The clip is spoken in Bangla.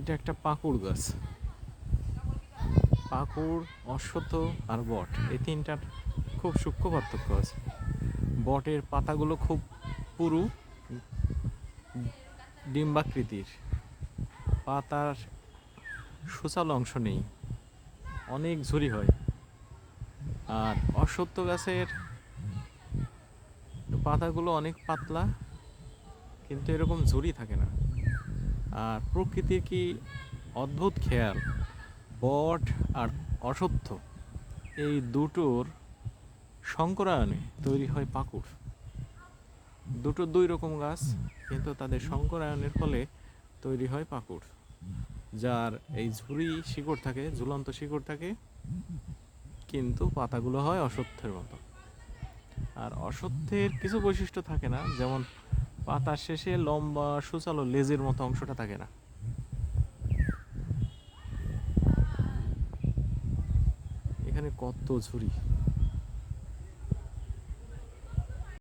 এটা একটা পাকুড় গাছ। পাকুড়, অশ্বত্থ আর বট, এই তিনটার খুব সূক্ষ্ম পার্থক্য আছে। বটের পাতাগুলো খুব পুরু, ডিম্বাকৃতির, পাতার সুচালো অংশ নেই, অনেক ঝুরি হয়। আর অশ্বত্থ গাছের পাতাগুলো অনেক পাতলা, কিন্তু এরকম ঝুরি থাকে না। আর প্রকৃতির কি অদ্ভুত খেয়াল, বট আর অশ্বত্থ এই দুটোর সংকরায়নে তৈরি হয় পাকুড়। দুটো দুই রকম গাছ, কিন্তু তাদের সংকরায়নের ফলে তৈরি হয় পাকুড়, যার এই ঝুরি শিকড় থাকে, ঝুলন্ত শিকড় থাকে, কিন্তু পাতাগুলো হয় অশ্বত্থের মতো। আর অশ্বত্থের কিছু বৈশিষ্ট্য থাকে না, যেমন পাতার শেষে লম্বা সুচালো লেজের মতো অংশটা থাকে না। এখানে কত ঝুরি!